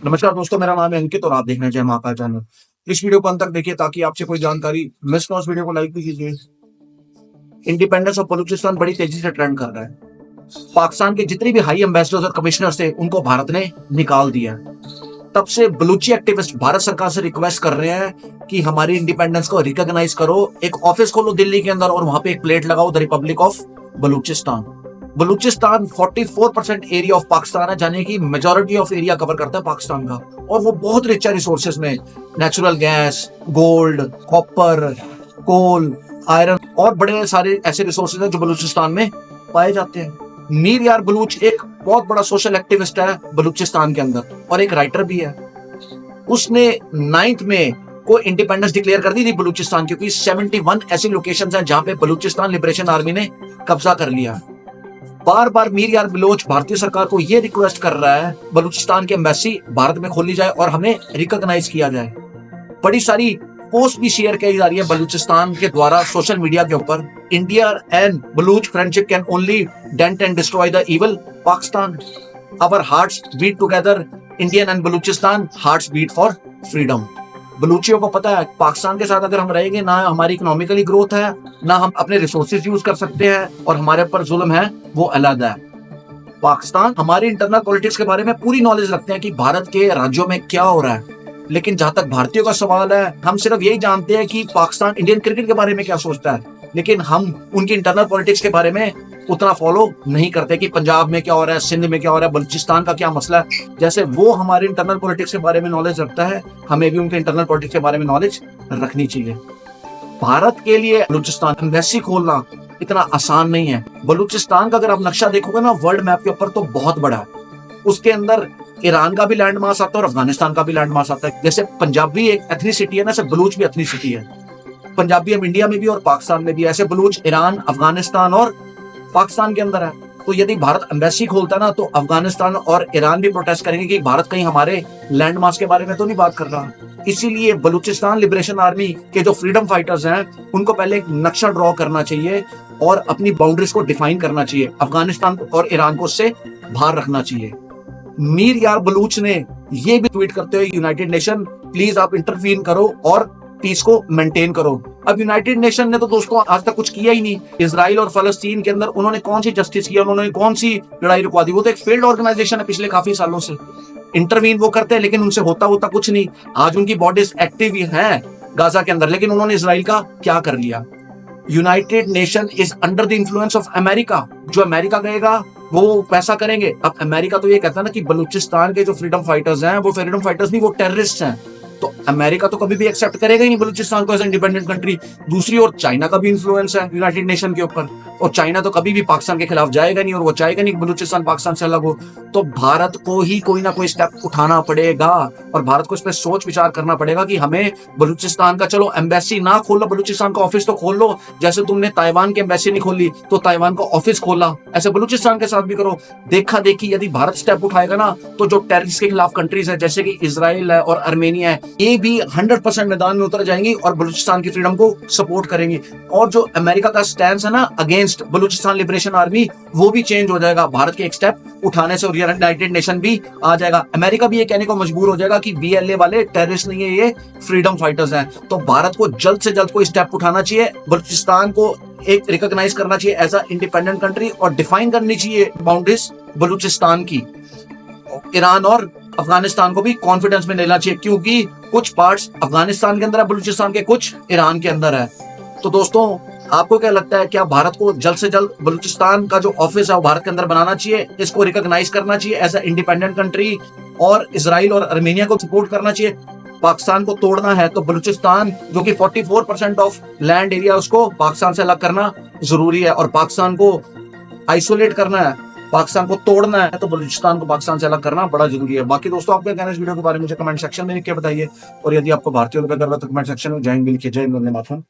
नमस्कार दोस्तों, मेरा नाम है अंकित और आप देख रहे हैं जय महाकाल चैनल। इस वीडियो को अंत तक देखिए ताकि आपसे कोई जानकारी मिस ना हो। इस वीडियो को लाइक भी कीजिए। इंडिपेंडेंस ऑफ बलूचिस्तान बड़ी तेजी से ट्रेंड कर रहा है। पाकिस्तान के जितने भी हाई एम्बेसडर्स और कमिश्नर्स थे उनको भारत ने निकाल दिया। तब से बलूची एक्टिविस्ट भारत सरकार से रिक्वेस्ट कर रहे हैं कि हमारी इंडिपेंडेंस को रिकॉग्नाइज करो, एक ऑफिस खोलो दिल्ली के अंदर और वहां पे एक प्लेट लगाओ the Republic of Balochistan. Balochistan 44% area of Pakistan है, जाने की मेजोरिटी ऑफ एरिया कवर करता है पाकिस्तान का, और वो बहुत रिच है रिसोर्सेज में, नेचुरल गैस, गोल्ड, कॉपर, कोल, आयरन और बड़े सारे ऐसे रिसोर्सेज हैं जो बलूचिस्तान में पाए जाते हैं। मीर यार बलूच एक बहुत बड़ा सोशल एक्टिविस्ट है बलूचिस्तान के अंदर और एक राइटर भी है। उसने 9 मई को इंडिपेंडेंस डिक्लेयर कर दी थी बलूचिस्तान, क्योंकि 71 ऐसी लोकेशंस हैं जहां पे बलूचिस्तान लिबरेशन आर्मी ने कब्जा कर लिया। बार बार मीर यार बलोच भारतीय सरकार को यह रिक्वेस्ट कर रहा है बलूचिस्तान की एम्बेसी भारत में खोली जाए और हमें रिकॉग्नाइज किया जाए। बड़ी सारी पोस्ट भी शेयर की जा रही है बलूचिस्तान के द्वारा सोशल मीडिया के ऊपर। India and Baloch friendship can only dent and destroy the evil Pakistan. Our hearts beat together, Indian and Balochistan hearts beat for freedom. बलूचियों को पता है पाकिस्तान के साथ अगर हम रहेंगे ना हमारी इकोनॉमिकली ग्रोथ है, ना हम अपने रिसोर्सेज यूज कर सकते हैं, और हमारे ऊपर जुल्म है वो अलग है। पाकिस्तान हमारी इंटरनल पॉलिटिक्स के बारे में पूरी नॉलेज रखते हैं कि भारत के राज्यों में क्या हो रहा है, लेकिन जहां तक भारतीयों का सवाल है हम सिर्फ यही जानते हैं कि पाकिस्तान इंडियन क्रिकेट के बारे में क्या सोचता है, लेकिन हम उनकी इंटरनल पॉलिटिक्स के बारे में उतना फॉलो नहीं करते कि पंजाब में क्या हो रहा है, सिंध में क्या हो रहा है, बलूचिस्तान का क्या मसला है। जैसे वो हमारे इंटरनल पॉलिटिक्स के बारे में नॉलेज रखता है, हमें भी उनके इंटरनल पॉलिटिक्स के बारे में नॉलेज रखनी चाहिए। भारत के लिए बलूचिस्तान एम्बेसी खोलना इतना आसान नहीं है। बलूचिस्तान का अगर आप नक्शा देखोगे ना वर्ल्ड मैप के ऊपर तो बहुत बड़ा है। उसके अंदर ईरान का भी लैंड मास आता है और अफगानिस्तान का भी लैंड मास आता है। जैसे पंजाबी एक एथनिसिटी है ना, ऐसे बलूच भी एथनिसिटी है। पंजाबी हम इंडिया में भी और पाकिस्तान में भी, ऐसे बलूच ईरान, अफगानिस्तान और पाकिस्तान के अंदर है। तो यदि भारत एम्बेसी खोलता ना तो अफगानिस्तान और ईरान भी प्रोटेस्ट करेंगे कि भारत कहीं हमारे लैंड मास के बारे में तो नहीं बात कर रहा। इसीलिए बलूचिस्तान लिबरेशन आर्मी के जो फ्रीडम फाइटर्स हैं उनको पहले एक नक्शा ड्रॉ करना चाहिए और अपनी बाउंड्रीज को डिफाइन करना चाहिए। अफगानिस्तान और ईरान को उससे बाहर रखना चाहिए। मीर यार बलूच ने ये भी ट्वीट करते हुए यूनाइटेड नेशन प्लीज आप इंटरवीन करो और पीस को मेंटेन करो। अब यूनाइटेड नेशन ने तो दोस्तों आज तक कुछ किया ही नहीं। इजराइल और फलस्तीन के अंदर उन्होंने कौन सी जस्टिस किया, उन्होंने कौन सी लड़ाई रुकवा दी? वो तो एक फेल्ड ऑर्गेनाइजेशन है पिछले काफी सालों से। इंटरवीन वो करते हैं लेकिन उनसे होता कुछ नहीं। आज उनकी बॉडीज एक्टिव है गाजा के अंदर, लेकिन उन्होंने इजराइल का क्या कर लिया? United nation is under the influence of America. जो अमेरिका कहेगा वो पैसा करेंगे। अब अमेरिका तो ये कहता है ना कि बलूचिस्तान के जो फ्रीडम फाइटर्स हैं वो फ्रीडम फाइटर्स नहीं, वो टेररिस्ट हैं। तो अमेरिका तो कभी भी एक्सेप्ट करेगा ही नहीं बलूचिस्तान को एज इंडिपेंडेंट कंट्री। दूसरी ओर चाइना का भी इन्फ्लुएंस है यूनाइटेड नेशन के ऊपर, और चाइना तो कभी भी पाकिस्तान के खिलाफ जाएगा नहीं और वो चाहेगा नहीं बलूचिस्तान पाकिस्तान से अलग हो। तो भारत को ही कोई ना कोई स्टेप उठाना पड़ेगा और भारत को इस पर सोच विचार करना पड़ेगा कि हमें बलूचिस्तान का, चलो एम्बेसी ना खोलो, बलूचिस्तान का ऑफिस तो खोल लो। जैसे तुमने ताइवान की एम्बेसी नहीं खोली तो ताइवान का ऑफिस खोला, ऐसे बलूचिस्तान के साथ भी करो। देखा देखी यदि भारत स्टेप उठाएगा ना तो जो टेररिस्ट के खिलाफ कंट्रीज है जैसे कि इजराइल है और आर्मेनिया है, ये भी 100% मैदान में उतर जाएंगी और बलूचिस्तान की फ्रीडम को सपोर्ट करेंगी। और जो अमेरिका का स्टैंड है ना अगेंस्ट बलूचिस्तान लिबरेशन आर्मी, वो भी चेंज हो जाएगा भारत के एक स्टेप उठाने से, और यूनाइटेड नेशन भी आ जाएगा। अमेरिका भी ये कहने को मजबूर हो जाएगा कि बीएलए वाले टेररिस्ट नहीं है, ये फ्रीडम फाइटर्स हैं। तो भारत को जल्द से जल्द कोई स्टेप उठाना चाहिए, बलूचिस्तान को एक रिकॉग्नाइज करना चाहिए एज अ इंडिपेंडेंट कंट्री और डिफाइन करनी चाहिए बाउंड्रीज बलूचिस्तान की। ईरान और अफगानिस्तान को भी कॉन्फिडेंस में लेना चाहिए, क्योंकि कुछ पार्ट्स अफगानिस्तान के अंदर है बलूचिस्तान के, कुछ ईरान के अंदर है। तो दोस्तों आपको क्या लगता है, क्या भारत को जल्द से जल्द बलूचिस्तान का जो ऑफिस है वो भारत के अंदर बनाना चाहिए, इसको रिकॉग्नाइज करना चाहिए एज अ इंडिपेंडेंट कंट्री, और इजराइल और आर्मेनिया को सपोर्ट करना चाहिए? पाकिस्तान को तोड़ना है तो बलूचिस्तान जो कि 44% ऑफ लैंड एरिया उसको पाकिस्तान से अलग करना जरूरी है, और पाकिस्तान को आइसोलेट करना है, पाकिस्तान को तोड़ना है तो बलूचिस्तान को पाकिस्तान से अलग करना बड़ा जरूरी है। बाकी दोस्तों आपका कहना है इस वीडियो के बारे में मुझे कमेंट सेक्शन में लिख के बताइए, और यदि आपको भारतीय गर्व है तो कमेंट सेक्शन में जय हिंद लिखिए। जय हिंद, वंदे मातरम।